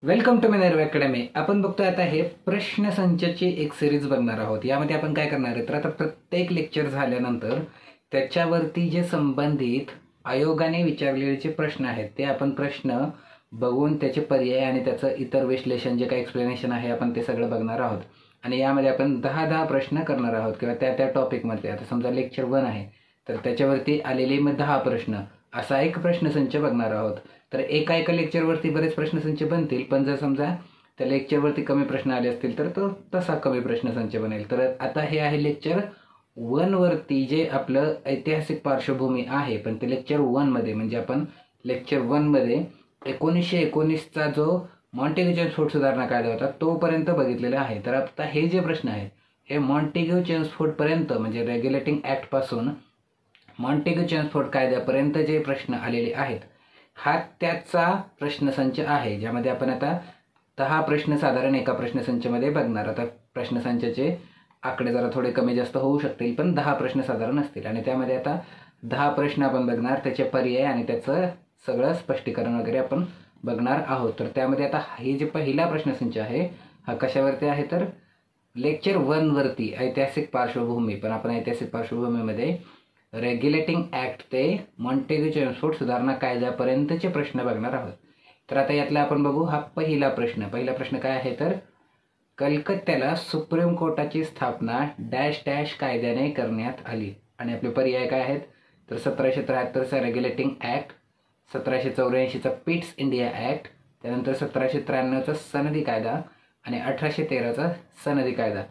Welcome to मिनर्व academy. आपण बघतोय आता हे प्रश्नसंचाची एक सिरीज बघणार आहोत. यामध्ये आपण काय करणार आहे तर आता प्रत्येक लेक्चर झाल्यानंतर त्याच्यावरती जे संबंधित आयोगाने विचारलेले जे प्रश्न आहेत ते आपण प्रश्न बघून त्याचे पर्याय आणि त्याचं इतर विश्लेषण जे काही एक्सप्लेनेशन आहे आपण ते सगळं बघणार आहोत. आणि यामध्ये आपण 10 प्रश्न करणार आहोत किंवा त्या टॉपिकमध्ये. आता समजा लेक्चर 1 आहे तर त्याच्यावरती आलेले मग 10 प्रश्न असा एक प्रश्नसंच बघणार आहोत. तर एका लेक्चरवरती बरेच प्रश्नसंच बनतील, पण जर समजा त्या लेक्चरवरती कमी प्रश्न आले असतील तर तो तसा कमी प्रश्नसंच बनेल. तर आता हे आहे लेक्चर 1 वरती जे आपलं ऐतिहासिक पार्श्वभूमी आहे, पण ते लेक्चर 1 मध्ये म्हणजे आपण लेक्चर 1 मध्ये 1919चा जो मॉन्टेग्यू चेम्सफोर्ड सुधारणा कायदा होता तोपर्यंत बघितलेला आहे. तर आता हे जे प्रश्न आहेत हे मॉन्टेग्यू चेम्सफोर्ड पर्यंत म्हणजे रेग्युलेटिंग ऍक्ट पासून मॉन्टेग्यू चेम्सफोर्ड कायद्यापर्यंत जे प्रश्न आलेले आहेत हा त्याचा प्रश्नसंच आहे, ज्यामध्ये आपण आता 10 प्रश्न साधारण एका प्रश्नसंचामध्ये बघणार. आता प्रश्नसंचाचे आकडे जरा थोडे कमी जास्त होऊ शकतील, पण 10 प्रश्न साधारण असतील आणि त्यामध्ये आता 10 प्रश्न आपण बघणार, त्याचे पर्याय आणि त्याचं सगळं स्पष्टीकरण वगैरे आपण बघणार आहोत. तर त्यामध्ये आता हे जे पहिला प्रश्नसंच आहे हा कशावरती आहे तर लेक्चर 1 वरती ऐतिहासिक पार्श्वभूमी. पण आपण ऐतिहासिक पार्श्वभूमीमध्ये रेग्युलेटिंग ऍक्ट ते मॉन्टेग्यू चेम्सफोर्ड सुधारणा कायद्यापर्यंतचे प्रश्न बघणार आहोत. तर आता यातला आपण बघू हा पहिला प्रश्न काय आहे तर कलकत्त्याला सुप्रीम कोर्टाची स्थापना डॅश डॅश कायद्याने करण्यात आली. आणि आपले पर्याय काय आहेत तर 1773चा रेग्युलेटिंग ऍक्ट, 1784चा पिट्स इंडिया ऍक्ट, त्यानंतर 1793चा सनदी कायदा आणि 1813चा सनदी कायदा.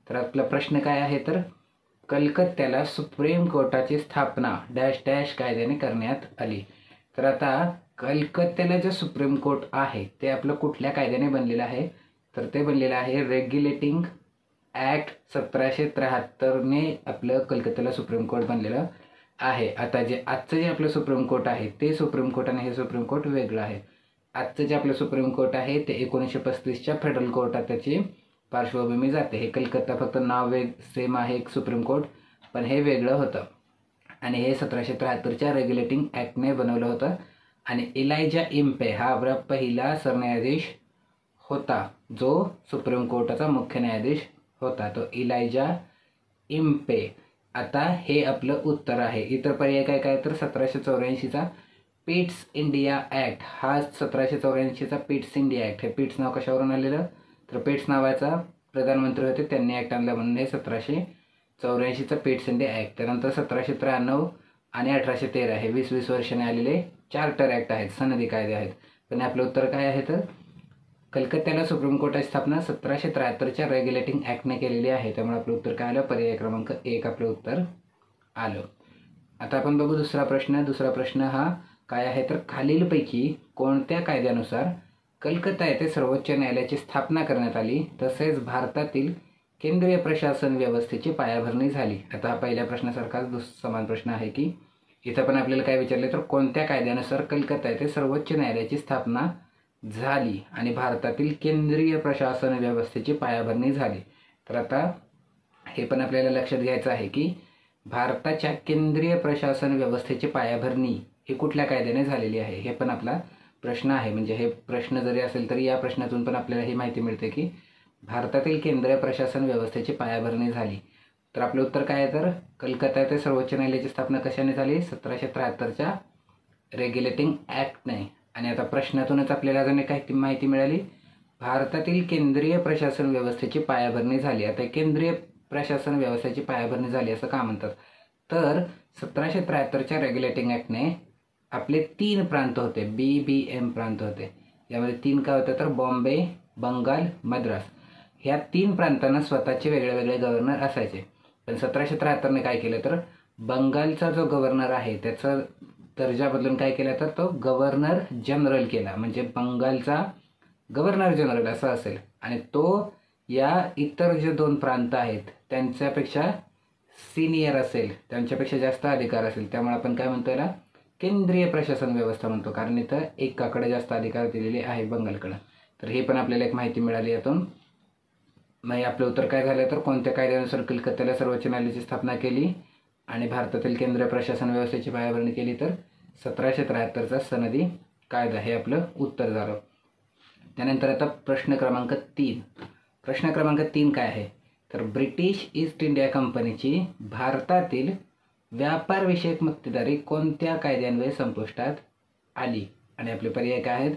तर आपला प्रश्न काय आहे तर कलकत्त्याला सुप्रीम कोर्टाची स्थापना डॅश डॅश कायद्याने करण्यात आली. तर आता कलकत्त्याला जे सुप्रीम कोर्ट आहे ते आपलं कुठल्या कायद्याने बनलेलं आहे तर ते बनलेलं आहे रेग्युलेटिंग ऍक्ट 1773ने आपलं कलकत्त्याला सुप्रीम कोर्ट बनलेलं आहे. आता जे आजचं जे आपलं सुप्रीम कोर्ट आहे ते सुप्रीम कोर्ट आणि हे सुप्रीम कोर्ट वेगळं आहे. आजचं जे आपलं सुप्रीम कोर्ट आहे ते 1935च्या फेडरल कोर्टात त्याची पार्श्वभूमी जाते. हे कलकत्ता फक्त नाव सेम आहे एक सुप्रीम कोर्ट, पण हे वेगळं होतं आणि हे 1773च्या रेग्युलेटिंग ऍक्टने बनवलं होतं. आणि इलायजा इम्पे हा आपला पहिला सरन्यायाधीश होता जो सुप्रीम कोर्टाचा मुख्य न्यायाधीश होता, तो इलायजा इम्पे. आता हे आपलं उत्तर आहे. इतर पर्याय काय काय तर 1784चा पिट्स इंडिया ऍक्ट, हा 1784चा पिट्स इंडिया ऍक्ट. हे पिट्स नाव कशावरून आलेलं तर पिट्स नावाचा प्रधानमंत्री होते, त्यांनी ऍक्ट आणला म्हणून हे 1784चा पिट्स इंडिया ऍक्ट. त्यानंतर 1793 आणि 1813 हे 20-20 वर्षाने आलेले चार्टर ऍक्ट आहेत, सनदी कायदे आहेत. पण आपलं उत्तर काय आहे तर कलकत्त्याला सुप्रीम कोर्टाची स्थापना 1773च्या रेग्युलेटिंग ऍक्टने केलेली आहे. त्यामुळे आपलं उत्तर काय आलं पर्याय क्रमांक 1 आपलं उत्तर आलं. आता आपण बघू दुसरा प्रश्न हा काय आहे तर खालीलपैकी कोणत्या कायद्यानुसार कलकत्ता येथे सर्वोच्च न्यायालयाची स्थापना करण्यात आली तसेच भारतातील केंद्रीय प्रशासन व्यवस्थेची पायाभरणी झाली. आता हा पहिल्या प्रश्नासारखाच समान प्रश्न आहे की इथं पण आपल्याला काय विचारले तर कोणत्या कायद्यानुसार कलकत्ता येथे सर्वोच्च न्यायालयाची स्थापना झाली आणि भारतातील केंद्रीय प्रशासन व्यवस्थेची पायाभरणी झाली. तर आता हे पण आपल्याला लक्षात घ्यायचं आहे की भारताच्या केंद्रीय प्रशासन व्यवस्थेची पायाभरणी ही कुठल्या कायद्याने झालेली आहे, हे पण आपला प्रश्न आहे. म्हणजे हे प्रश्न जरी असेल तरी या प्रश्नातून पण आपल्याला ही माहिती मिळते की भारतातील केंद्रीय प्रशासन व्यवस्थेची पायाभरणी झाली. तर आपलं उत्तर काय आहे तर कलकत्ता येथे सर्वोच्च न्यायालयाची स्थापना कशाने झाली 1773च्या रेग्युलेटिंग ऍक्टने. आणि आता प्रश्नातूनच आपल्याला अजून एक माहिती मिळाली, भारतातील केंद्रीय प्रशासन व्यवस्थेची पायाभरणी झाली. आता केंद्रीय प्रशासन व्यवस्थेची पायाभरणी झाली असं का म्हणतात तर 1773च्या रेग्युलेटिंग ऍक्टने आपले 3 प्रांत होते, BBM प्रांत होते. यामध्ये 3 काय होते तर बॉम्बे, बंगाल, मद्रास. ह्या 3 प्रांतांना स्वतःचे वेगळे वेगळे गव्हर्नर असायचे. पण 1773ने काय केलं तर बंगालचा जो गव्हर्नर आहे त्याचा दर्जा बदलून काय केला तर तो गव्हर्नर जनरल केला. म्हणजे बंगालचा गव्हर्नर जनरल असा असेल आणि तो या इतर जे 2 प्रांत आहेत त्यांच्यापेक्षा सिनियर असेल, त्यांच्यापेक्षा जास्त अधिकार असेल. त्यामुळे आपण काय म्हणतो याला केंद्रीय प्रशासन व्यवस्था म्हणतो, कारण इथं एकाकडे जास्त अधिकार दिलेले आहे बंगालकडे. तर हे पण आपल्याला एक माहिती मिळाली यातून. मग आपलं उत्तर काय झालं तर कोणत्या कायद्यानुसार कलकत्त्याला सर्वोच्च न्यायालयाची स्थापना केली आणि भारतातील केंद्रीय प्रशासन व्यवस्थेची पायाभरणी केली तर 1773चा सनदी कायदा हे आपलं उत्तर झालं. त्यानंतर आता प्रश्न क्रमांक 3. प्रश्न क्रमांक 3 काय आहे तर ब्रिटिश ईस्ट इंडिया कंपनीची भारतातील व्यापारविषयक मक्तेदारी कोणत्या कायद्यान्वये संपुष्टात आली? आणि आपले पर्याय काय आहेत?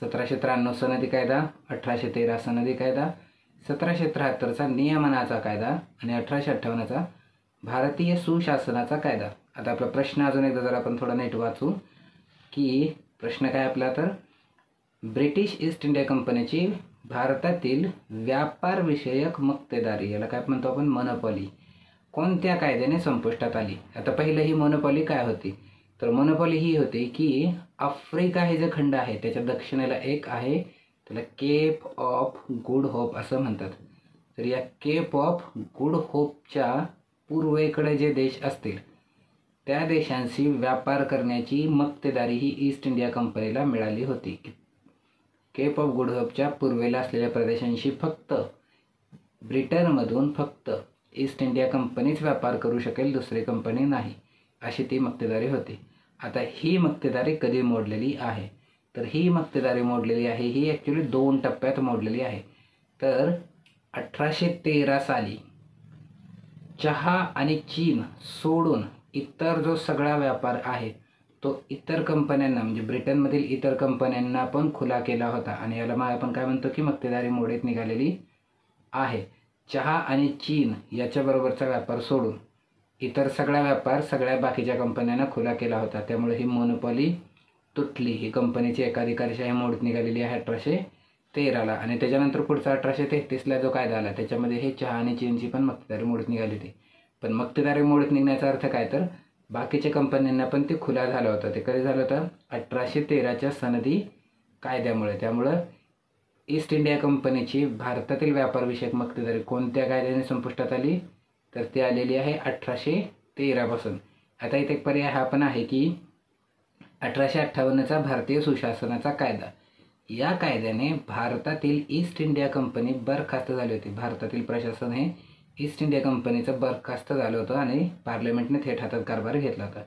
1793 सनदी कायदा, 1813 सनदी कायदा, 1773चा नियमनाचा कायदा आणि 1858चा भारतीय सुशासनाचा कायदा. आता आपला प्रश्न अजून एकदा जर आपण थोडा नीट वाचू की प्रश्न काय आपला तर ब्रिटिश ईस्ट इंडिया कंपनीची भारतातील व्यापारविषयक मक्तेदारी, याला काय म्हणतो आपण मोनोपॉली, कोणत्या कायद्याने संपुष्टात आली? आता पहिलं ही मोनोपॉली काय होती तर मोनोपॉली ही होती की आफ्रिका हे जे खंड आहे त्याच्या दक्षिणेला एक आहे, त्याला केप ऑफ गुड होप असं म्हणतात. तर या केप ऑफ गुड होपच्या पूर्वेकडे जे देश असतील त्या देशांशी व्यापार करण्याची मक्तेदारी ही ईस्ट इंडिया कंपनीला मिळाली होती. केप ऑफ गुड होपच्या पूर्वेला असलेल्या प्रदेशांशी फक्त ब्रिटनमधून फक्त ईस्ट इंडिया कंपनीच व्यापार करू शकेल, दुसरी कंपनी नाही, अशी ती मक्तेदारी होती. आता ही मक्तेदारी कधी मोडलेली आहे तर ही मक्तेदारी मोडलेली आहे, ही ॲक्च्युली 2 टप्प्यात मोडलेली आहे. तर 1813 साली चहा आणि चीन सोडून इतर जो सगळा व्यापार आहे तो इतर कंपन्यांना म्हणजे ब्रिटनमधील इतर कंपन्यांना पण खुला केला होता आणि याला आपण काय म्हणतो की मक्तेदारी मोडीत निघालेली आहे. चहा आणि चीन याच्याबरोबरचा व्यापार सोडून इतर सगळा व्यापार सगळ्या बाकीच्या कंपन्यांना खुला केला होता. त्यामुळे ही मोनोपॉली तुटली, ही कंपनीची एकाधिकारशाही मोडीत निघालेली आहे 1813ला. आणि त्याच्यानंतर पुढचा 1833ला जो कायदा आला त्याच्यामध्ये हे चहा आणि चीनची पण मक्तेदारी मोडीत निघाली होती. पण मक्तेदारी मोडीत निघण्याचा अर्थ काय तर बाकीच्या कंपन्यांना पण ते खुला झालं होतं. ते कधी झालं होतं? 1813च्या सनदी कायद्यामुळे. त्यामुळं ईस्ट इंडिया कंपनीची भारतातील व्यापारविषयक मक्तेदारी कोणत्या कायद्याने संपुष्टात आली तर ती आलेली आहे 1813 पासून. आता इथे एक पर्याय हा पण आहे की 1858चा भारतीय सुशासनाचा कायदा. या कायद्याने भारतातील ईस्ट इंडिया कंपनी बरखास्त झाली होती. भारतातील प्रशासन हे ईस्ट इंडिया कंपनीचं बरखास्त झालं होतं आणि पार्लमेंटने थेट हातात कारभार घेतला होता.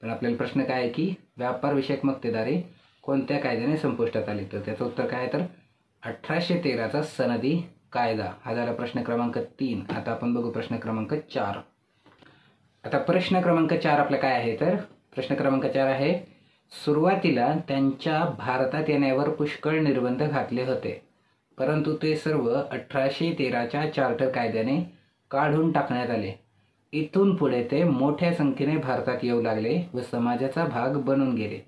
पण आपल्याला प्रश्न काय आहे की व्यापारविषयक मक्तेदारी कोणत्या कायद्याने संपुष्टात आली? तर त्याचं उत्तर काय आहे तर 1813चा सनदी कायदा. हा झाला प्रश्न क्रमांक 3. आता आपण बघू प्रश्न क्रमांक 4. आता प्रश्न क्रमांक 4 आपला काय आहे तर प्रश्न क्रमांक 4 आहे सुरुवातीला त्यांच्या भारतात येण्यावर पुष्कळ निर्बंध घातले होते, परंतु ते सर्व 1813च्या चार्टर कायद्याने काढून टाकण्यात आले. इथून पुढे ते मोठ्या संख्येने भारतात येऊ लागले व समाजाचा भाग बनून गेले.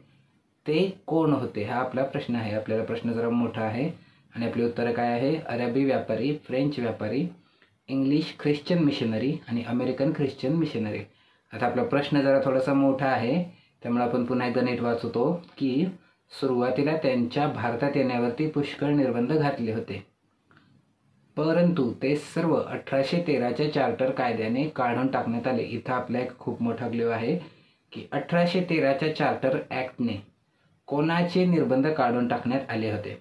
ते कोण होते? हा आपला प्रश्न आहे. आपल्याला प्रश्न जरा मोठा आहे आणि आपले उत्तर काय आहे? अरबी व्यापारी, फ्रेंच व्यापारी, इंग्लिश ख्रिश्चन मिशनरी आणि अमेरिकन ख्रिश्चन मिशनरी. आता आपला प्रश्न जरा थोडासा मोठा आहे त्यामुळे आपण पुन्हा एकदा नीट वाचतो की सुरुवातीला त्यांच्या भारतात येण्यावरती पुष्कळ निर्बंध घातले होते, परंतु ते सर्व 1813च्या चार्टर कायद्याने काढून टाकण्यात आले. इथं आपला एक खूप मोठा क्ल्यू आहे की 1813च्या चार्टर ॲक्टने कोणाचे निर्बंध काढून टाकण्यात आले होते.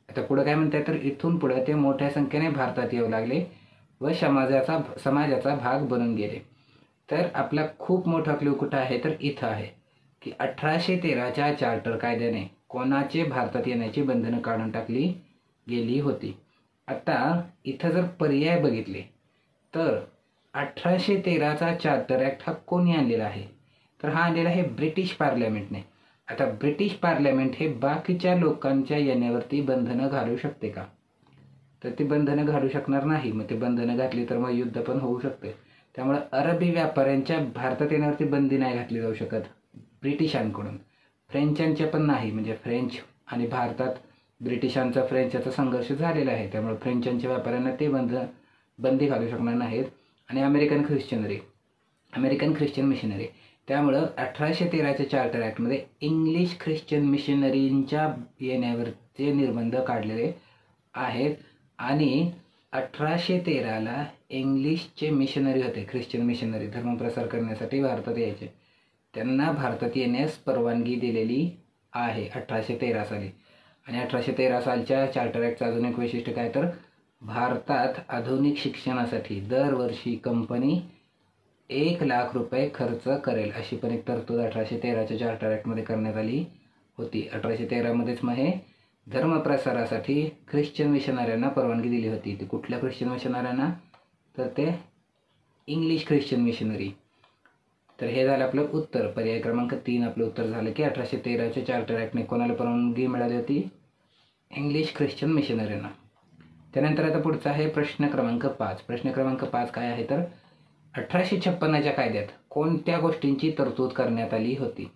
आता पुढे काय म्हणतात तर इथून पुढे ते मोठ्या संख्येने भारतात येऊ लागले व समाजाचा भाग बनून गेले. तर आपला खूप मोठा क्ल्यू कुठं आहे तर इथं आहे की 1813च्या चार्टर कायद्याने कोणाचे भारतात येण्याची बंधनं काढून टाकली गेली होती. आता इथं जर पर्याय बघितले तर 1813चा चार्टर ॲक्ट हा कोणी आणलेला आहे तर हा आणलेला आहे ब्रिटिश पार्लमेंटने. आता ब्रिटिश पार्लमेंट हे बाकीच्या लोकांच्या येण्यावरती बंधनं घालू शकते का तर ती बंधनं घालू शकणार नाही. मग ते बंधनं घातली तर मग युद्ध पण होऊ शकते. त्यामुळे अरबी व्यापाऱ्यांच्या भारतात येण्यावरती बंदी नाही घातली जाऊ शकत ब्रिटिशांकडून. फ्रेंचांच्या पण नाही, म्हणजे फ्रेंच आणि भारतात ब्रिटिशांचा फ्रेंचाचा संघर्ष झालेला आहे त्यामुळे फ्रेंचांच्या व्यापाऱ्यांना ते बंदी घालू शकणार नाहीत. आणि अमेरिकन ख्रिश्चन मिशनरी. त्यामुळं 1813च्या चार्टर ॲक्टमध्ये इंग्लिश ख्रिश्चन मिशनरींच्या येण्यावरचे निर्बंध काढलेले आहेत. आणि 1813ला इंग्लिशचे मिशनरी होते, ख्रिश्चन मिशनरी धर्मप्रसार करण्यासाठी भारतात यायचे, त्यांना भारतात येण्यास परवानगी दिलेली आहे 1813 साली. आणि 1813 सालच्या चार्टर ॲक्टचं अजून एक वैशिष्ट्य काय तर भारतात आधुनिक शिक्षणासाठी दरवर्षी कंपनी 1,00,000 रुपये खर्च करेल अशी पण एक तरतूद 1813च्या चार्टर ॲक्टमध्ये करण्यात आली होती. 1813मध्येच मग हे धर्मप्रसारासाठी ख्रिश्चन मिशनऱ्यांना परवानगी दिली होती. ती कुठल्या ख्रिश्चन मिशनऱ्यांना? तर ते इंग्लिश ख्रिश्चन मिशनरी. तर हे झालं आपलं उत्तर. पर्याय क्रमांक 3 आपलं उत्तर झालं की 1813च्या चार्टर ॲक्टने कोणाला परवानगी मिळाली होती? इंग्लिश ख्रिश्चन मिशनरींना. त्यानंतर आता पुढचा आहे प्रश्न क्रमांक 5. प्रश्न क्रमांक 5 काय आहे तर 1856च्या कायद्यात कोणत्या गोष्टींची तरतूद करण्यात आली होती?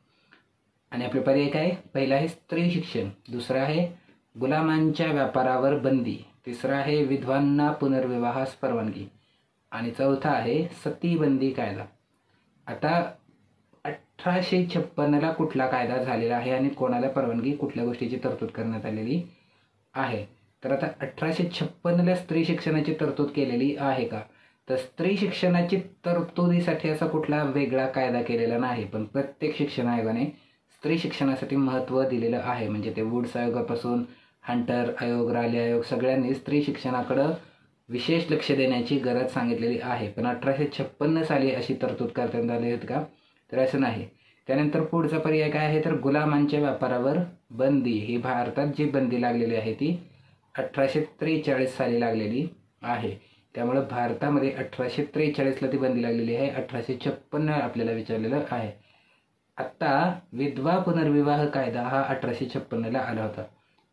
आणि आपले पर्याय काय? पहिला आहे स्त्री शिक्षण, दुसरा आहे गुलामांच्या व्यापारावर बंदी, तिसरा आहे विधवांना पुनर्विवाहास परवानगी आणि चौथा आहे सतीबंदी कायदा. आता 1856ला कुठला कायदा झालेला आहे आणि कोणाला परवानगी, कुठल्या गोष्टीची तरतूद करण्यात आलेली आहे? तर आता 1856ला स्त्री शिक्षणाची तरतूद केलेली आहे का? तर स्त्री शिक्षणाची तरतुदीसाठी असा कुठला वेगळा कायदा केलेला नाही, पण प्रत्येक शिक्षण आयोगाने स्त्री शिक्षणासाठी महत्त्व दिलेलं आहे. म्हणजे ते वुड्स आयोगापासून हंटर आयोग, राले आयोग सगळ्यांनी स्त्री शिक्षणाकडं विशेष लक्ष देण्याची गरज सांगितलेली आहे. पण 1856 साली अशी तरतूद करण्यात आली होती का? तर असं नाही. त्यानंतर पुढचा पर्याय काय आहे तर गुलामांच्या व्यापारावर बंदी. ही भारतात जी बंदी लागलेली आहे ती 1843 साली लागलेली आहे. त्यामुळं भारतामध्ये 1843ला ती बंदी लागलेली आहे. 1856 आपल्याला विचारलेलं आहे. आत्ता विधवा पुनर्विवाह कायदा हा 1856ला आला होता.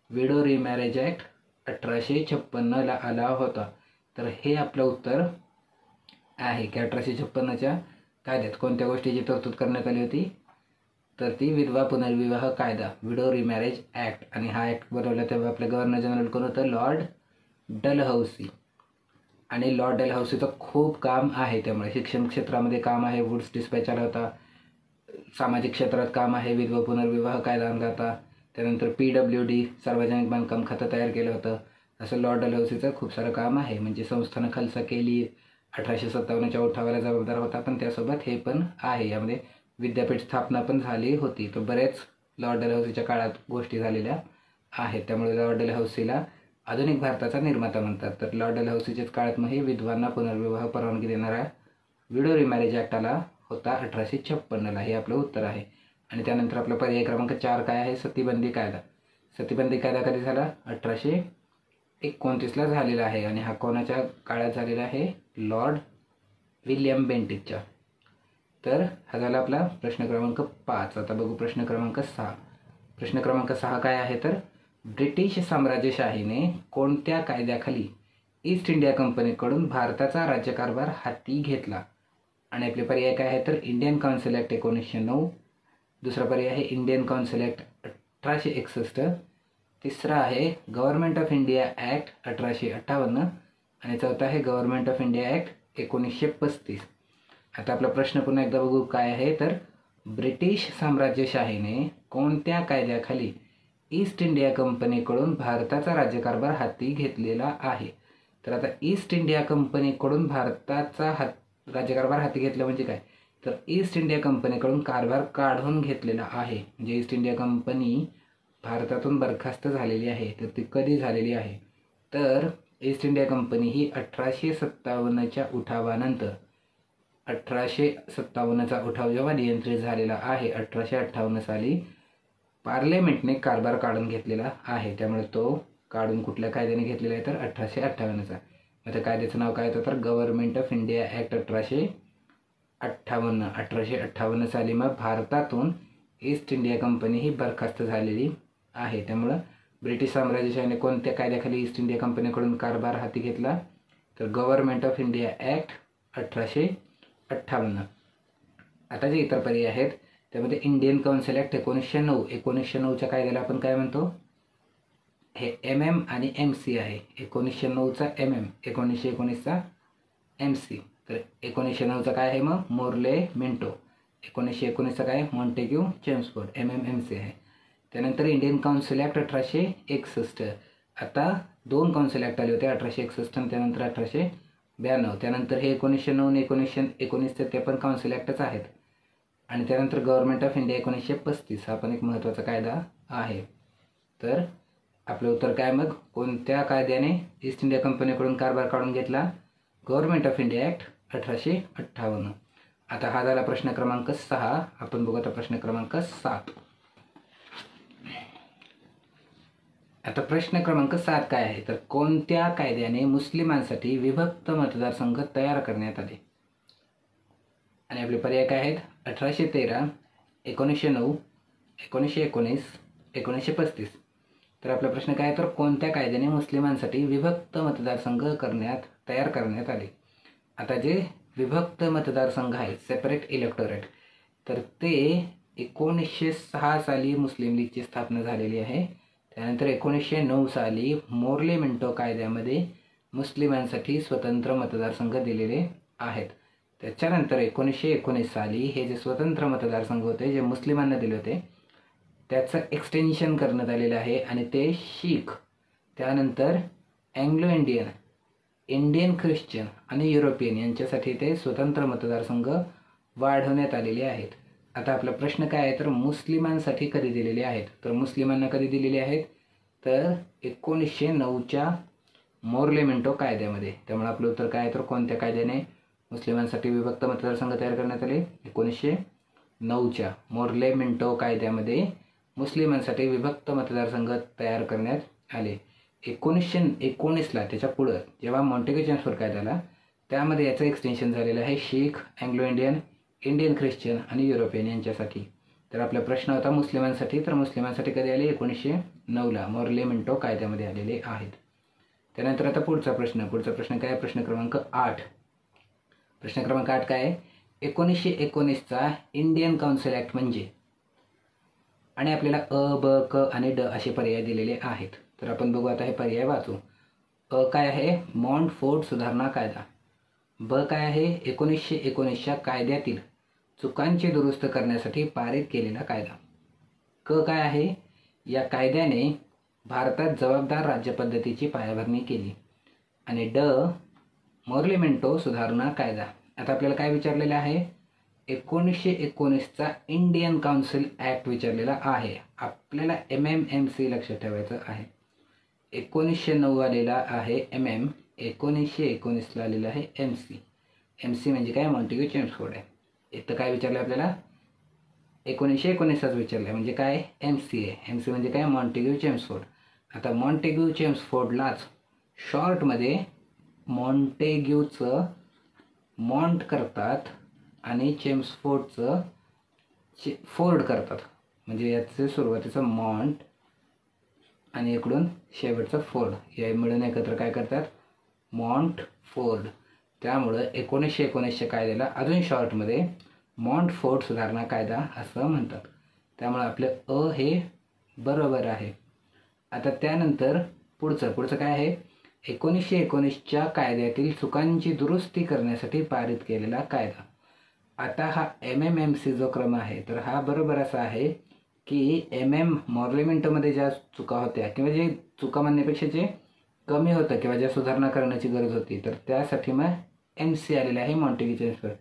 विडो रिमॅरेज ॲक्ट 1856ला आला होता. तर हे आपलं उत्तर आहे की 1856च्या कायद्यात कोणत्या गोष्टीची तरतूद करण्यात आली होती? तर ती विधवा पुनर्विवाह कायदा, विडो रिमॅरेज ॲक्ट. आणि हा ॲक्ट बनवला तेव्हा आपलं गव्हर्नर जनरल कोण होतं? Lord Dalhousie. आणि लॉर्ड डलहौसीचं खूप काम आहे, त्यामुळे शिक्षण क्षेत्रामध्ये काम आहे, वुड्स डिस्पॅच आला होता, सामाजिक क्षेत्रात काम आहे, विधवा पुनर्विवाह कायदा आणला होता, त्यानंतर PWD सार्वजनिक बांधकाम खातं तयार केलं होतं. असं लॉर्ड डलहौसीचं खूप सारं काम आहे. म्हणजे संस्थानं खालसा केली, 1857च्या उठावाला जबाबदार होता, पण त्यासोबत हे पण आहे. यामध्ये विद्यापीठ स्थापना पण झाली होती. तर बरेच लॉर्ड डलहौसीच्या काळात गोष्टी झालेल्या आहेत. त्यामुळे लॉर्ड डलहौसीला आधुनिक भारताचा निर्माता म्हणतात. तर लॉर्ड डलहौसीच्याच काळात मग हे विधवांना पुनर्विवाह परवानगी देणारा विडो रिमॅरेज ॲक्ट आला होता 1856ला. हे आपलं उत्तर आहे. आणि त्यानंतर आपला पर्याय क्रमांक 4 काय आहे? सतीबंदी कायदा. सतीबंदी कायदा कधी झाला? 1829ला झालेला आहे. आणि हा कोणाच्या काळात झालेला आहे? लॉर्ड विल्यम बेंटिकच्या. तर हा झाला आपला प्रश्न क्रमांक 5. आता बघू प्रश्न क्रमांक 6. प्रश्न क्रमांक 6 काय आहे तर ब्रिटिश साम्राज्यशाहीने कोणत्या कायद्याखाली ईस्ट इंडिया कंपनीकडून भारताचा राज्यकारभार हाती घेतला? आणि आपले पर्याय काय आहे तर इंडियन काउन्सिल ॲक्ट 1909, दुसरा पर्याय आहे इंडियन काउन्सिल ॲक्ट 1861, तिसरा आहे गव्हर्नमेंट ऑफ इंडिया ॲक्ट 1858 आणि चौथा आहे गव्हर्नमेंट ऑफ इंडिया ॲक्ट 1935. आता आपला प्रश्न पुन्हा एकदा बघू काय आहे तर ब्रिटिश साम्राज्यशाहीने कोणत्या कायद्याखाली ईस्ट इंडिया कंपनीकडून भारताचा राज्यकारभार हाती घेतलेला आहे? तर आता ईस्ट इंडिया कंपनीकडून भारताचा राज्यकारभार हाती घेतला म्हणजे काय? तर ईस्ट इंडिया कंपनीकडून कारभार काढून घेतलेला आहे. म्हणजे ईस्ट इंडिया कंपनी भारतातून बरखास्त झालेली आहे. तर ती कधी झालेली आहे? तर ईस्ट इंडिया कंपनी ही 1857च्या उठावानंतर, 1857चा उठाव जेव्हा नियंत्रित झालेला आहे 1858 साली पार्लमेंटने कारभार काढून घेतलेला आहे. त्यामुळे तो काढून कुठल्या कायद्याने घेतलेला आहे तर 1858चा. आता कायद्याचं नाव काय होतं तर गव्हर्नमेंट ऑफ इंडिया ॲक्ट 1858. 1858 साली मग भारतातून ईस्ट इंडिया कंपनी ही बरखास्त झालेली आहे. त्यामुळं ब्रिटिश साम्राज्यशाहीने कोणत्या कायद्याखाली ईस्ट इंडिया कंपनीकडून कारभार हाती घेतला तर गव्हर्नमेंट ऑफ इंडिया ॲक्ट 1858. आता जे इतर पर्याय आहेत त्यामध्ये इंडियन काउन्सिल ॲक्ट 1909. 1909च्या कायद्याला आपण काय म्हणतो? हे MM आणि MC आहे. 1909चा MM, 1919चा MC. तर 1909चा काय आहे मग? Morley Minto. 1919चा काय? Montagu Chelmsford. MMMC आहे. त्यानंतर इंडियन काउन्सिल ॲक्ट 1861. आता 2 काउन्सिल ॲक्ट आले होते, 1861 आणि त्यानंतर 1892. त्यानंतर हे 1909 आणि 1919 ते पण काउन्सिल ॲक्टच आहेत. आणि त्यानंतर गव्हर्नमेंट ऑफ इंडिया 1935 हा पण एक महत्त्वाचा कायदा आहे. तर आपलं उत्तर काय मग? कोणत्या कायद्याने ईस्ट इंडिया कंपनीकडून कारभार काढून घेतला? Government of India act 1858. आता हा झाला प्रश्न क्रमांक 6. आपण बघू आता प्रश्न क्रमांक 7. आता प्रश्न क्रमांक 7 काय आहे, तर कोणत्या कायद्याने मुस्लिमांसाठी विभक्त मतदारसंघ तयार करण्यात आले? आणि आपले पर्याय काय आहेत? 1813, 1909, 1919, 1935. तर आपला प्रश्न काय आहे, तर कोणत्या कायद्याने मुस्लिमांसाठी विभक्त मतदारसंघ तयार करण्यात आले? आता जे विभक्त मतदारसंघ आहेत, सेपरेट इलेक्टोरेट, तर ते 1906 साली मुस्लिम लीगची स्थापना झालेली आहे. त्यानंतर 1909 साली मोर्ले मिंटो कायद्यामध्ये मुस्लिमांसाठी स्वतंत्र मतदारसंघ दिलेले आहेत. त्याच्यानंतर 1919 साली हे जे स्वतंत्र मतदारसंघ होते जे मुस्लिमांना दिले होते त्याचं एक्सटेन्शन करण्यात आलेलं आहे आणि ते शीख, त्यानंतर अँग्लो इंडियन, इंडियन ख्रिश्चन आणि युरोपियन यांच्यासाठी ते स्वतंत्र मतदारसंघ वाढवण्यात आलेले आहेत. आता आपला प्रश्न काय आहे, तर मुस्लिमांसाठी कधी दिलेले आहेत? तर मुस्लिमांना कधी दिलेले आहेत? तर 1909च्या मोर्ले मिंटो कायद्यामध्ये. त्यामुळे आपलं उत्तर काय आहे, तर कोणत्या कायद्याने मुस्लिमांसाठी विभक्त मतदारसंघ तयार करण्यात आले? 1909च्या मोर्ले मिंटो कायद्यामध्ये मुस्लिमांसाठी विभक्त मतदारसंघ तयार करण्यात आले. 1919ला त्याच्या पुढं जेव्हा मॉन्टेग्यू चेम्सफोर्ड कायदा आला त्यामध्ये याचं एक्सटेन्शन झालेलं आहे शीख, अँग्लो इंडियन, इंडियन ख्रिश्चन आणि युरोपियन यांच्यासाठी. तर आपला प्रश्न होता मुस्लिमांसाठी, तर मुस्लिमांसाठी कधी आले? 1909ला मोर्ले मिंटो कायद्यामध्ये आलेले आहेत. त्यानंतर आता पुढचा प्रश्न काय आहे? प्रश्न क्रमांक 8. प्रश्न क्रमांक 8 काय आहे? 1919चा इंडियन काउन्सिल ॲक्ट म्हणजे? आणि आपल्याला अ, ब, क आणि ड असे पर्याय दिलेले आहेत. तर आपण बघू आता हे पर्याय वाचू. अ काय आहे? मॉन्टफोर्ट सुधारणा कायदा. ब काय आहे? 1919च्या कायद्यातील चुकांची दुरुस्त करण्यासाठी पारित केलेला कायदा. क काय आहे? या कायद्याने भारतात जबाबदार राज्यपद्धतीची पायाभरणी केली. आणि ड मोर्ले मिंटो सुधारणा कायदा. आता आपल्याला काय विचारलेलं आहे? 1919चा इंडियन काउन्सिल ॲक्ट विचारलेला आहे. आपल्याला MMMC लक्षात ठेवायचं आहे. 1909 आलेला आहे MM, 1919ला आलेला आहे MC. MC म्हणजे काय? मॉन्टेग्यू चेम्सफोर्ड आहे. इथं काय विचारलं आपल्याला? 1919च विचारलं आहे म्हणजे काय? MC आहे. MC म्हणजे काय? Montagu Chelmsford. आता मॉन्टेग्यू चेम्सफोर्डलाच शॉर्टमध्ये मॉन्टेग्यूचं मॉन्ट करतात आणि चेम्सफोर्डचं फोर्ड करतात. म्हणजे याचं सुरुवातीचं मॉन्ट आणि इकडून शेवटचं फोर्ड या मिळून एकत्र काय करतात? मॉन्ट फोर्ड. त्यामुळं 1919च्या कायद्याला अजून शॉर्टमध्ये मॉन्टफोर्ट सुधारणा कायदा असं म्हणतात. त्यामुळे आपलं अ हे बरोबर आहे. आता त्यानंतर पुढचं काय आहे? 1919च्या कायद्यातील चुकांची दुरुस्ती करण्यासाठी पारित केलेला कायदा. आता हा MMMC जो क्रम आहे तर हा बरोबर असा आहे की मोर्ले मिंटोमध्ये ज्या चुका होत्या किंवा जे चुका म्हणण्यापेक्षा जे कमी होतं किंवा ज्या सुधारणा करण्याची गरज होती तर त्यासाठी मग MC आलेलं आहे, मॉन्टेग्यू चेम्सफोर्ड.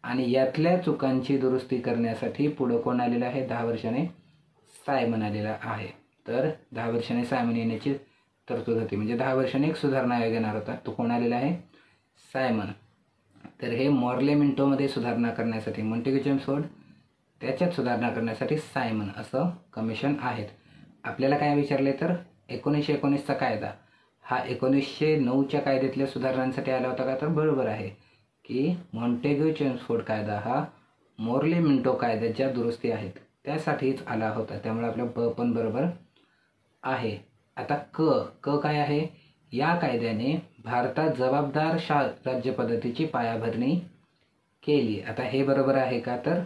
आणि यातल्या चुकांची दुरुस्ती करण्यासाठी पुढं कोण आलेलं आहे? 10 वर्षाने सायमन आलेला आहे. तर 10 वर्षाने सायमन येण्याची तरतूद होती. म्हणजे 10 वर्षाने एक सुधारणा आयोग येणार होता. तो कोण आलेला आहे? सायमन. तर हे मोर्ले मिंटोमध्ये सुधारणा करण्यासाठी मॉन्टेग्यू चेम्सफोर्ड, त्याच्यात सुधारणा करण्यासाठी सायमन असं कमिशन आहेत. आपल्याला काय विचारले तर 1919चा कायदा हा 1909च्या कायद्यातल्या सुधारणांसाठी आला होता का? तर बरोबर आहे की मॉन्टेग्यू चेम्सफोर्ड कायदा हा मोर्ले मिंटो कायद्याच्या दुरुस्ती आहेत त्यासाठीच आला होता. त्यामुळे आपलं ब पण बरोबर आहे. आता क काय आहे? या कायद्याने भारतात जबाबदार राज्यपद्धतीची पायाभरणी केली. आता हे बरोबर आहे का? तर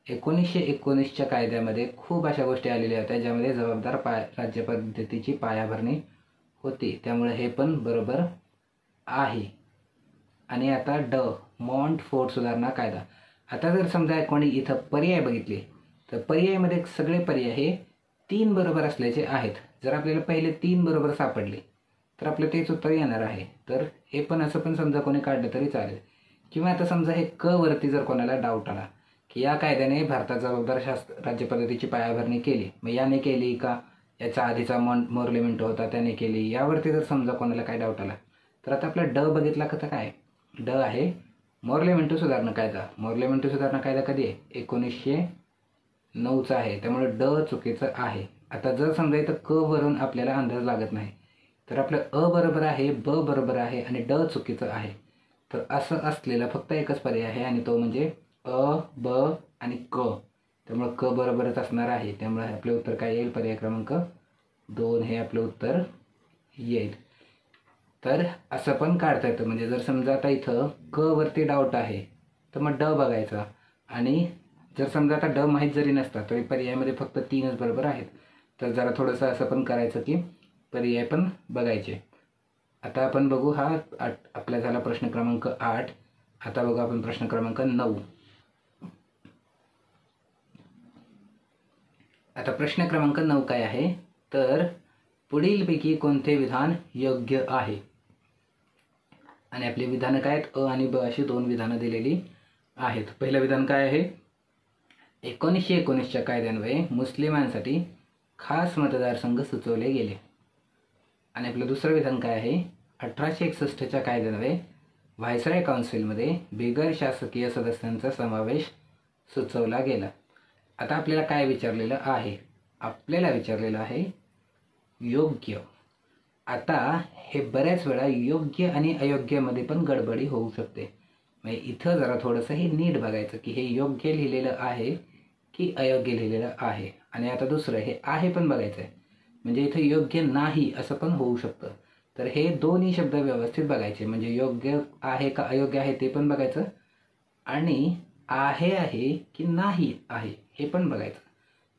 1919च्या कायद्यामध्ये खूप अशा गोष्टी आलेल्या होत्या ज्यामध्ये जबाबदार राज्यपद्धतीची पायाभरणी होती. त्यामुळे हे पण बरोबर आहे. आणि आता ड मॉन्टफोर्ट सुधारणा कायदा. आता जर समजा कोणी इथं पर्याय बघितले तर पर्यायामध्ये सगळे पर्याय हे 3 बरोबर असल्याचे आहेत. जर आपल्याला पहिले 3 बरोबर सापडले तर आपलं तेच उत्तर येणार आहे. तर हे पण असं पण समजा कोणी काढलं तरी चालेल. किंवा आता समजा हे क वरती जर कोणाला डाऊट आला की या कायद्याने भारतात जबाबदार राज्यपद्धतीची पायाभरणी केली, मग याने केली का याचा आधीचा मोर्ले मिंटो होता त्याने केली, यावरती जर समजा कोणाला काय डाऊट आला तर आता आपला ड बघितला का? तर काय ड आहे? मोर्ले मिंटो सुधारणा कायदा. मोर्ले मिंटो सुधारणा कायदा कधी आहे? 1909चा आहे. त्यामुळे ड चुकीचं आहे. आता जर समजा इथं क वरून आपल्याला अंदाज लागत नाही तर आपलं अ बरोबर आहे, ब बरोबर आहे आणि ड चुकीचं आहे. तर असं असलेला फक्त एकच पर्याय आहे आणि तो म्हणजे अ, ब आणि क. त्यामुळं क बरोबरच असणार आहे. त्यामुळे आपले उत्तर काय येईल? पर्याय क्रमांक 2 हे आपलं उत्तर येईल. तर असं पण काढता येतं. म्हणजे जर समजा आता इथं क वरती डाऊट आहे तर मग ड बघायचा आणि जर समजा आता ड माहीत जरी नसता तरी पर्यायामध्ये फक्त 3च बरोबर आहेत. तर जरा थोडंसं असं पण करायचं की पर्याय पण बघायचे. आता आपण बघू हा आपला झाला प्रश्न क्रमांक 8. आता बघू आपण प्रश्न क्रमांक 9. आता प्रश्न क्रमांक 9 काय आहे तर पुढीलपैकी कोणते विधान योग्य आहे? आणि आपली विधानं काय आहेत? अ आणि ब अशी 2 विधानं दिलेली आहेत. पहिलं विधान काय आहे? 1919च्या कायद्यान्वये मुस्लिमांसाठी खास मतदारसंघ सुचवले गेले. आणि आपलं दुसरं विधान काय आहे? 1861च्या कायद्यान्वये व्हायसराय काउन्सिलमध्ये बिगर शासकीय सदस्यांचा समावेश सुचवला गेला. आता आपल्याला काय विचारलेलं आहे? आपल्याला विचारलेलं आहे योग्य. आता हे बऱ्याच वेळा योग्य आणि अयोग्यमध्ये पण गडबडी होऊ शकते. म्हणजे इथं जरा थोडंसं हे नीट बघायचं की हे योग्य लिहिलेलं आहे की अयोग्य लिहिलेलं आहे. आणि आता दुसरं हे आहे पण बघायचं आहे. म्हणजे इथं योग्य नाही असं पण होऊ शकतं. तर हे दोन्ही शब्द व्यवस्थित बघायचे. म्हणजे योग्य आहे का अयोग्य आहे ते पण बघायचं आणि आहे की नाही आहे हे पण बघायचं.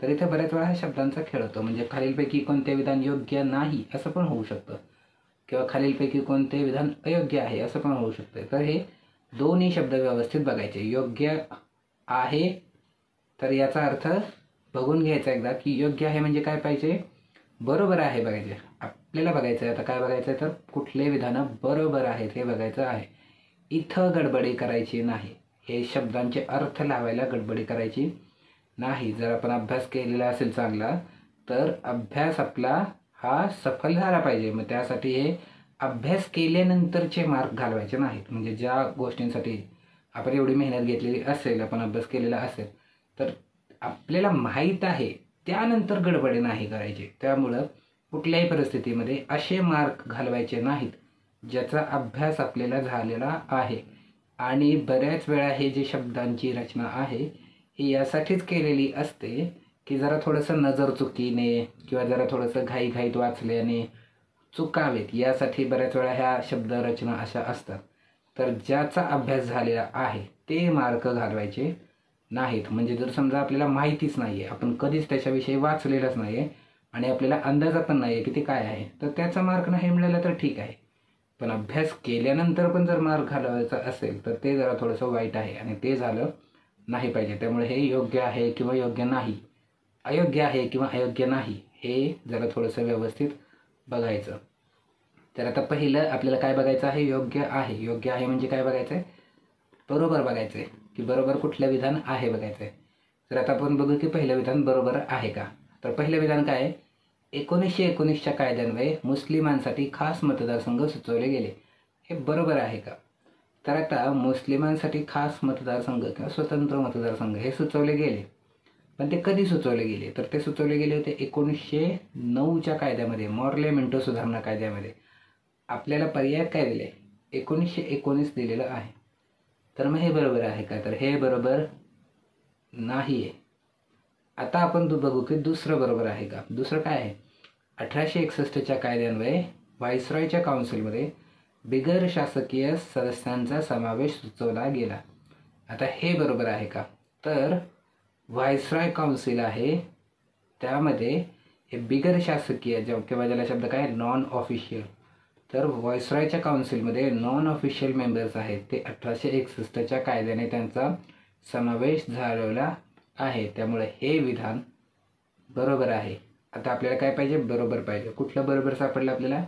तर इथे बऱ्याच वेळा हा शब्दांचा खेळ होतो. म्हणजे खालीलपैकी कोणते विधान योग्य नाही असं पण होऊ शकतं किंवा खालीलपैकी कोणते विधान अयोग्य आहे असं पण होऊ शकतं. तर हे दोन्ही शब्द व्यवस्थित बघायचे. योग्य आहे तर याचा अर्थ बघून घ्यायचा एकदा की योग्य आहे म्हणजे काय पाहिजे? बरोबर आहे बघायचे. आपल्याला बघायचं आहे आता काय बघायचं आहे तर कुठले विधानं बरोबर आहेत हे बघायचं आहे. इथं गडबडी करायची नाही. हे शब्दांचे अर्थ लावायला गडबडी करायची नाही. जर आपण अभ्यास केलेला असेल चांगला तर अभ्यास आपला हा सफल झाला पाहिजे. मग त्यासाठी हे अभ्यास केल्यानंतरचे मार्क घालवायचे नाहीत. म्हणजे ज्या गोष्टींसाठी आपण एवढी मेहनत घेतलेली असेल, आपण अभ्यास केलेला असेल तर आपल्याला माहीत आहे त्यानंतर गडबडी नाही करायची. त्यामुळं कुठल्याही परिस्थितीमध्ये असे मार्क घालवायचे नाहीत ज्याचा अभ्यास आपल्याला झालेला आहे. आणि बऱ्याच वेळा हे जे शब्दांची रचना आहे ही यासाठीच केलेली असते की जरा थोडंसं नजर चुकीने किंवा जरा थोडंसं घाईघाईत वाचल्याने चुकावेत यासाठी बऱ्याच वेळा ह्या शब्दरचना अशा असतात. तर ज्याचा अभ्यास झालेला आहे ते मार्क घालवायचे नाहीत. म्हणजे जर समजा आपल्याला माहितीच नाही आहे, आपण कधीच त्याच्याविषयी वाचलेलंच नाही आहे आणि आपल्याला अंदाजा पण नाही आहे की ते काय आहे तर त्याचा मार्क नाही मिळाला तर ठीक आहे. पण अभ्यास केल्यानंतर पण जर मार्क घालवायचा असेल तर ते जरा थोडंसं वाईट आहे आणि ते झालं नाही पाहिजे. त्यामुळे हे योग्य आहे किंवा योग्य नाही, अयोग्य आहे किंवा अयोग्य नाही हे जरा थोडंसं व्यवस्थित बघायचं. तर आता पहिलं आपल्याला काय बघायचं आहे? योग्य आहे. योग्य आहे म्हणजे काय बघायचं आहे? बरोबर बघायचं आहे की बरोबर कुठलं विधान आहे बघायचं आहे. तर आता आपण बघू की पहिलं विधान बरोबर आहे का. तर पहिलं विधान काय आहे? 1919च्या कायद्यान्वये मुस्लिमांसाठी खास मतदारसंघ सुचवले गेले. हे बरोबर आहे का? तर आता मुस्लिमांसाठी खास मतदारसंघ किंवा स्वतंत्र मतदारसंघ हे सुचवले गेले. पण ते कधी सुचवले गेले? तर ते सुचवले गेले होते 1909च्या कायद्यामध्ये, मॉर्ले मिंटो सुधारणा कायद्यामध्ये. आपल्याला पर्याय काय दिले? 1919 दिलेलं आहे. तर मग हे बरोबर आहे का? तर हे बरोबर नाही आहे. आता आपण बघू की दुसरं बरोबर आहे का. दुसरं काय आहे? 1861च्या कायद्यान्वये व्हायसरॉयच्या काउन्सिलमध्ये बिगर शासकीय सदस्यांचा समावेश सुचवला गेला. आता हे बरोबर आहे का? तर व्हायसरॉय काउन्सिल आहे त्यामध्ये हे बिगर शासकीय किंवा ज्याला शब्द काय नॉन ऑफिशियल. तर व्हायसरॉयच्या काउन्सिलमध्ये नॉन ऑफिशियल मेंबर्स आहेत ते 1861च्या कायद्याने त्यांचा समावेश झालेला आहे. त्यामुळे हे विधान बरोबर आहे. आता आपल्याला काय पाहिजे? बरोबर पाहिजे. कुठलं बरोबर सापडलं आपल्याला?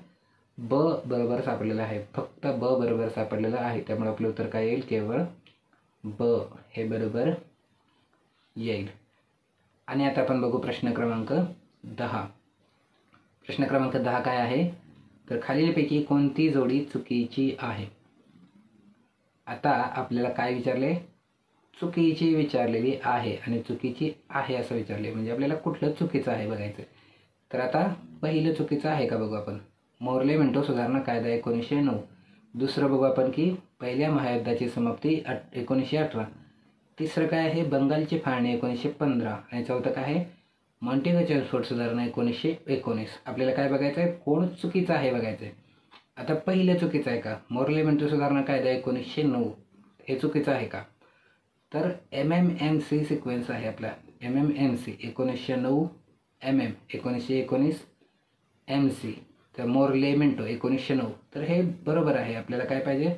ब बरोबर सापडलेलं आहे. फक्त ब बरोबर सापडलेलं आहे. त्यामुळे आपलं उत्तर काय येईल? केवळ ब हे बरोबर येईल. आणि आता आपण बघू प्रश्न क्रमांक 10. प्रश्न क्रमांक 10 काय आहे? तर खालीलपैकी कोणती जोडी चुकीची आहे? आता आपल्याला काय विचारले? चुकीची विचारलेली आहे आणि चुकीची आहे असं विचारले. म्हणजे आपल्याला कुठलं चुकीचं आहे बघायचं. तर आता पहिलं चुकीचं आहे का बघू आपण. मोर्ले मिंटो सुधारणा कायदा 1909. दुसरं बघू आपण की पहिल्या महायुद्धाची समाप्ती 1918. तिसरं काय आहे बंगालची फाळणी 1915. आणि चौथं काय आहे मॉन्टेगो चेम्सफोर्ड सुधारणा 1919. आपल्याला काय बघायचं आहे, कोण चुकीचं आहे बघायचं आहे. आता पहिलं चुकीचं आहे का, मोर्ले मिंटो सुधारणा कायदा 1909 हे चुकीचं आहे का, तर MMMC सिक्वेन्स आहे आपला. MMMC 1909 MM 1919 MC, तर मोर्ले मिंटो 1909. तर हे बरोबर आहे. आपल्याला काय पाहिजे,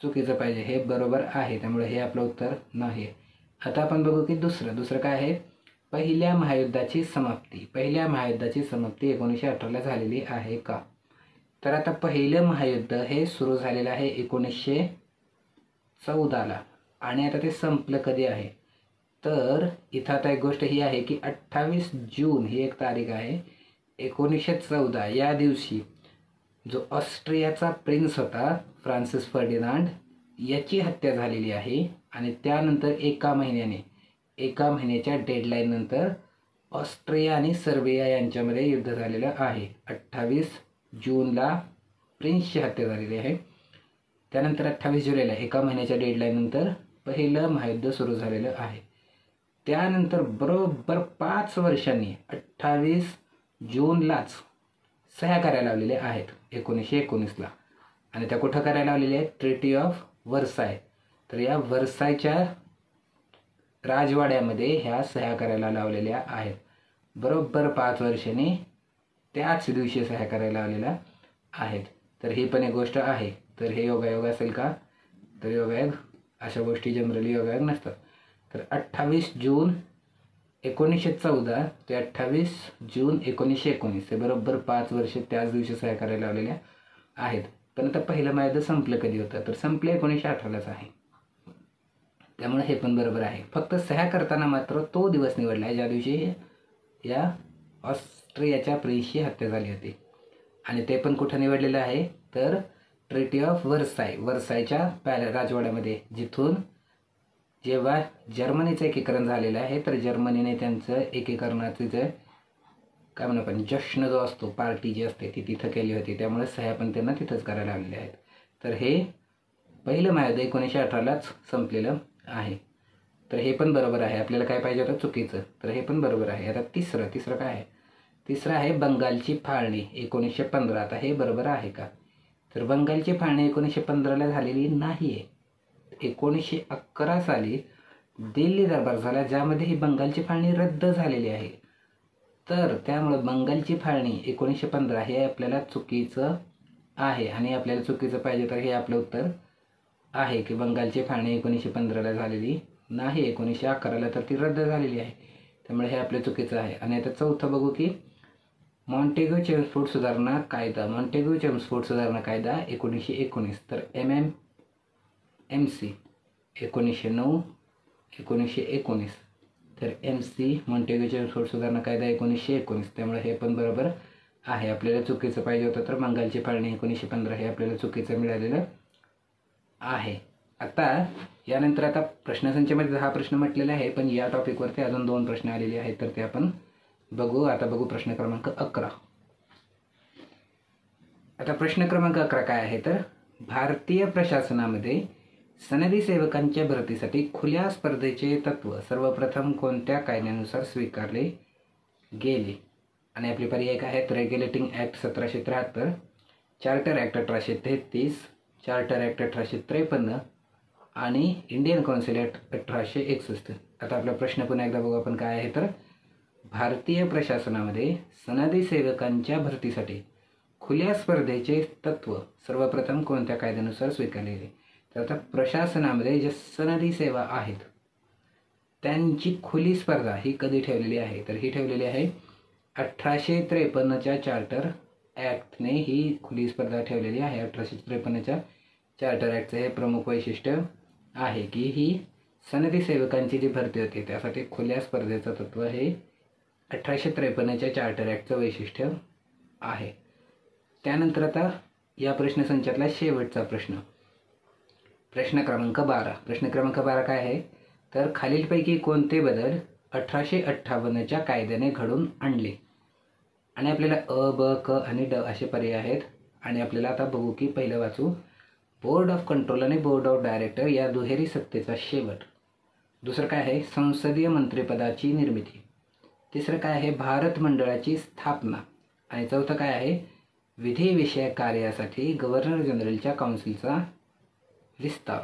चुकीचं पाहिजे. हे बरोबर आहे, त्यामुळे हे आपलं उत्तर नाही आहे. आता आपण बघू की दुसरं काय आहे, पहिल्या महायुद्धाची समाप्ती. पहिल्या महायुद्धाची समाप्ती 1918ला झालेली आहे का, तर आता पहिलं महायुद्ध हे सुरू झालेलं आहे 1914ला. आणि आता ते संपलं कधी आहे, तर इथं आता एक गोष्ट ही आहे की 28 जून ही एक तारीख आहे 1914. या दिवशी जो ऑस्ट्रियाचा प्रिन्स होता फ्रान्सिस फर्डिनांड याची हत्या झालेली आहे. आणि त्यानंतर एका महिन्याच्या डेडलाईन नंतर ऑस्ट्रिया आणि सर्बिया यांच्यामध्ये युद्ध झालेलं आहे. 28 जूनला प्रिन्सची हत्या झालेली आहे. त्यानंतर 28 जुलैला एका महिन्याच्या डेडलाईननंतर पहिलं महायुद्ध सुरू झालेलं आहे. त्यानंतर बरोबर 5 वर्षांनी 28 जूनलाच सह्या करायला लावलेल्या आहेत 1919ला. आणि त्या कुठं करायला लावलेल्या आहेत, ट्रिटी ऑफ वर्साय. तर या वर्सायच्या राजवाड्यामध्ये ह्या सह्या करायला लावलेल्या आहेत. बरोबर 5 वर्षांनी त्याच दिवशी सह्या करायला लावलेल्या आहेत. तर ही पण एक गोष्ट आहे. तर हे योगायोग असेल का, तर योगायोग अशा गोष्टी जनरली योगायोग नसतात. तर 28 जून 1914 ते 28 जून 1919 हे बरोबर 5 वर्ष त्याच दिवशी सह्या करायला लावलेल्या आहेत. पण आता पहिलं महायुद्ध संपलं कधी होतं, तर संपलं 1918लाच आहे. त्यामुळे हे पण बरोबर आहे. फक्त सह्या करताना मात्र तो दिवस निवडला आहे ज्या दिवशी या ऑस्ट्रियाच्या प्रिन्सची हत्या झाली होती. आणि ते पण कुठं निवडलेलं आहे, तर ट्रिटी ऑफ वर्सायच्या राजवाड्यामध्ये, जिथून जेव्हा जर्मनीचं एकीकरण झालेलं आहे, तर जर्मनीने त्यांचं एकीकरणाचं जे काय म्हणू आपण जश्न जो असतो, पार्टी जी असते ती तिथं केली होती. त्यामुळे सह्या पण त्यांना तिथंच करायला लावलेल्या आहेत. तर हे पहिलं महायुद्ध 1918लाच संपलेलं आहे. तर हे पण बरोबर आहे. आपल्याला काय पाहिजे होतं चुकीचं, तर हे पण बरोबर आहे. आता तिसरं काय आहे, तिसरं आहे बंगालची फाळणी 1915. आता हे बरोबर आहे का, तर बंगालची फाळणी 1915ला झालेली नाही आहे. 1911 साली दिल्ली दरबार झाला, ज्यामध्ये ही बंगालची फाळणी रद्द झालेली आहे. तर त्यामुळं बंगालची फाळणी 1915 हे आपल्याला चुकीचं आहे. आणि आपल्याला चुकीचं पाहिजे, तर हे आपलं उत्तर आहे की बंगालची फाळणी 1915ला झालेली नाही, 1911ला तर ती रद्द झालेली आहे. त्यामुळे हे आपलं चुकीचं आहे. आणि आता चौथं बघू की मॉन्टेगो चेम्सफोर्ड सुधारणा कायदा 1919. तर MMMC 1909 1919. तर MC मॉन्टेगो चेम्सफोर्ड सुधारणा कायदा 1919. त्यामुळे हे पण बरोबर आहे. आपल्याला चुकीचं पाहिजे होतं, तर बंगालची फाळणी 1915 हे आपल्याला चुकीचं मिळालेलं आहे. आता यानंतर आता प्रश्नसंचमध्ये 10 प्रश्न म्हटलेले आहे, पण या टॉपिकवरती अजून 2 प्रश्न आलेले आहेत, तर ते आपण बघू. आता बघू प्रश्न क्रमांक 11. आता प्रश्न क्रमांक 11 काय आहे, तर भारतीय प्रशासनामध्ये सनदी सेवकांच्या भरतीसाठी खुल्या स्पर्धेचे तत्व सर्वप्रथम कोणत्या कायद्यानुसार स्वीकारले गेले. आणि आपले पर्याय काय आहेत, regulating act 1773, charter act 1833, charter act 1853 आणि इंडियन काउन्सिल ॲक्ट 1861. आता आपला प्रश्न पुन्हा एकदा बघू आपण काय आहे, तर भारतीय प्रशासनामध्ये सनदी सेवकांच्या भरतीसाठी खुल्या स्पर्धेचे तत्व सर्वप्रथम कोणत्या कायद्यानुसार स्वीकारले गेले. तर आता प्रशासनामध्ये जे सनदी सेवा आहेत त्यांची खुली स्पर्धा ही कधी ठेवलेली आहे, तर ही ठेवलेली आहे 1853च्या चार्टर ॲक्टने ही खुली स्पर्धा ठेवलेली आहे. 1853च्या चार्टर ॲक्टचं हे प्रमुख वैशिष्ट्य आहे की ही सनदी सेवकांची जी भरती होती त्यासाठी खुल्या स्पर्धेचं तत्व हे 1853च्या चार्टर ॲक्टचं वैशिष्ट्य आहे. त्यानंतर आता या प्रश्नसंचातला शेवटचा प्रश्न, प्रश्न क्रमांक 12. प्रश्न क्रमांक 12 काय आहे, तर खालीलपैकी कोणते बदल 1858च्या कायद्याने घडून आणले. आणि आपल्याला अ, ब, क आणि ड असे पर्याय आहेत. आणि आपल्याला आता बघू की पहिलं वाचू. बोर्ड ऑफ कंट्रोल आणि बोर्ड ऑफ डायरेक्टर या दुहेरी सत्तेचा शेवट. दुसरं काय आहे, संसदीय मंत्रिपदाची निर्मिती. तिसरं काय आहे, भारत मंडळाची स्थापना. आणि चौथं काय आहे, विधिविषयक कार्यासाठी गव्हर्नर जनरलच्या काउन्सिलचा विस्तार.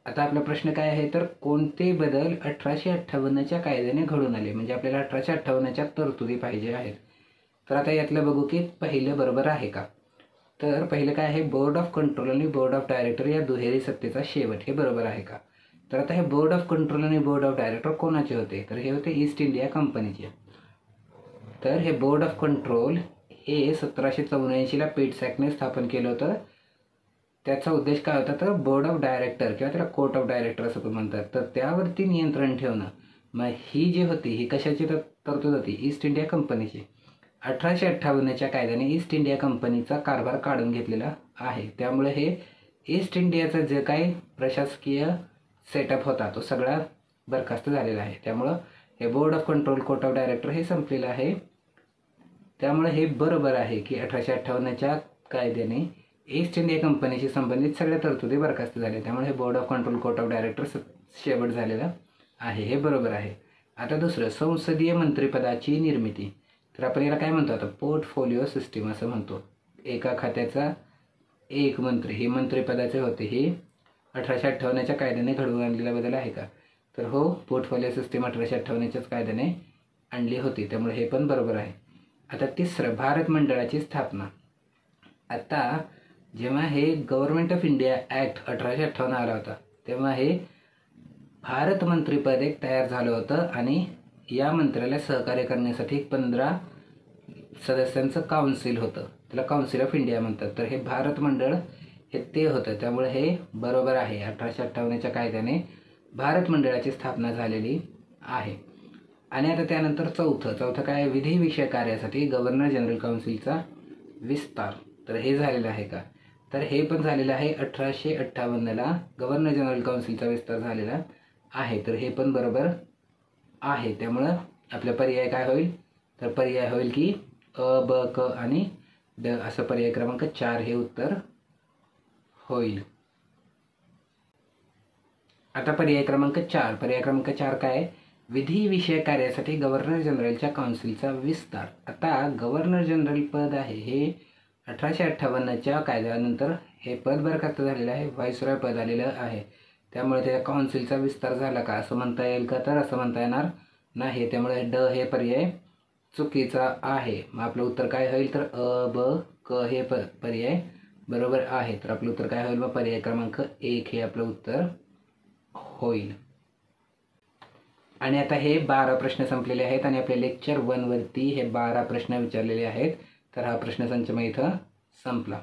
आता आपला प्रश्न काय आहे, तर कोणते बदल 1858च्या कायद्याने घडून आले, म्हणजे आपल्याला 1858च्या तरतुदी पाहिजे आहेत. तर आता यातलं बघू की पहिलं बरोबर आहे का. तर पहिलं काय आहे, बोर्ड ऑफ कंट्रोल आणि बोर्ड ऑफ डायरेक्टर या दुहेरी सत्तेचा शेवट, हे बरोबर आहे का. तर आता हे बोर्ड ऑफ कंट्रोल आणि बोर्ड ऑफ डायरेक्टर कोणाचे होते, तर हे होते ईस्ट इंडिया कंपनीचे. तर हे बोर्ड ऑफ कंट्रोल हे 1784ला पिट्स ॲक्टने स्थापन केलं होतं. त्याचा उद्देश काय होता, तर बोर्ड ऑफ डायरेक्टर किंवा त्याला कोर्ट ऑफ डायरेक्टर असं पण म्हणतात, तर त्यावरती नियंत्रण ठेवणं. मग ही जी होती ही कशाची तरतूद होती, ईस्ट इंडिया कंपनीची. 1858च्या कायद्याने ईस्ट इंडिया कंपनीचा कारभार काढून घेतलेला आहे. त्यामुळे हे ईस्ट इंडियाचं जे काही प्रशासकीय सेटअप होता तो सगळा बरखास्त झालेला आहे. त्यामुळं हे board of control court of director हे संपलेलं आहे. त्यामुळे हे बरोबर आहे की 1858च्या कायद्याने ईस्ट इंडिया कंपनीशी संबंधित सगळ्या तरतुदी बरखास्त झाल्या. त्यामुळे हे board of control court of director शेवट झालेला आहे, हे बरोबर आहे. आता दुसरं, संसदीय मंत्रिपदाची निर्मिती. तर आपण याला काय म्हणतो, आता पोर्टफोलिओ सिस्टीम असं म्हणतो. एका खात्याचा एक मंत्री, हे मंत्रिपदाचे होते. हे 1858च्या कायद्याने घडवून आणलेला बदल आहे का, तर हो, पोर्टफोलिओ सिस्टीम 1858च्याच कायद्याने आणली होती. त्यामुळे हे पण बरोबर आहे. आता तिसरं, भारत मंडळाची स्थापना. आता जेव्हा हे गव्हर्नमेंट ऑफ इंडिया ॲक्ट 1858 आला होता, तेव्हा हे भारत मंत्रिपद एक तयार झालं होतं. आणि या मंत्र्याला सहकार्य करण्यासाठी 15 सदस्यांचं काउन्सिल होतं, त्याला काउन्सिल ऑफ इंडिया म्हणतात. तर हे भारत मंडळ हे ते होतं. त्यामुळे हे बरोबर आहे, 1858च्या कायद्याने भारत मंडळाची स्थापना झालेली आहे. आणि आता त्यानंतर चौथं काय आहे, विधिविषयक कार्यासाठी गव्हर्नर जनरल काउन्सिलचा विस्तार. तर हे झालेलं आहे का, तर हे पण झालेलं आहे. 1858ला गव्हर्नर जनरल काउन्सिलचा विस्तार झालेला आहे. तर हे पण बरोबर आहे. त्यामुळं आपला पर्याय काय होईल, तर पर्याय होईल की अ, ब, क आणि ड असं पर्याय क्रमांक 4 हे उत्तर होईल. आता पर्याय क्रमांक 4 काय आहे, विधिविषयक कार्यासाठी गव्हर्नर जनरलच्या काउन्सिलचा विस्तार. आता गव्हर्नर जनरल पद आहे हे 1858च्या कायद्यानंतर हे पद बरखास्त झालेलं आहे, व्हाईसरॉय पद आलेलं आहे. त्यामुळे त्या काउन्सिलचा विस्तार झाला का असं म्हणता येईल का, तर असं म्हणता येणार नाही. त्यामुळे ड हे पर्याय चुकीचा आहे. मग आपलं उत्तर काय होईल, तर अ, ब, क हे पर्याय बरोबर आहे. तर आपलं उत्तर काय होईल, मग पर्याय क्रमांक 1 हे आपलं उत्तर होईल. आणि आता हे 12 प्रश्न संपलेले आहेत आणि आपल्या लेक्चर 1 वरती हे 12 प्रश्न विचारलेले आहेत. तर हा प्रश्नसंच मग इथं संपला.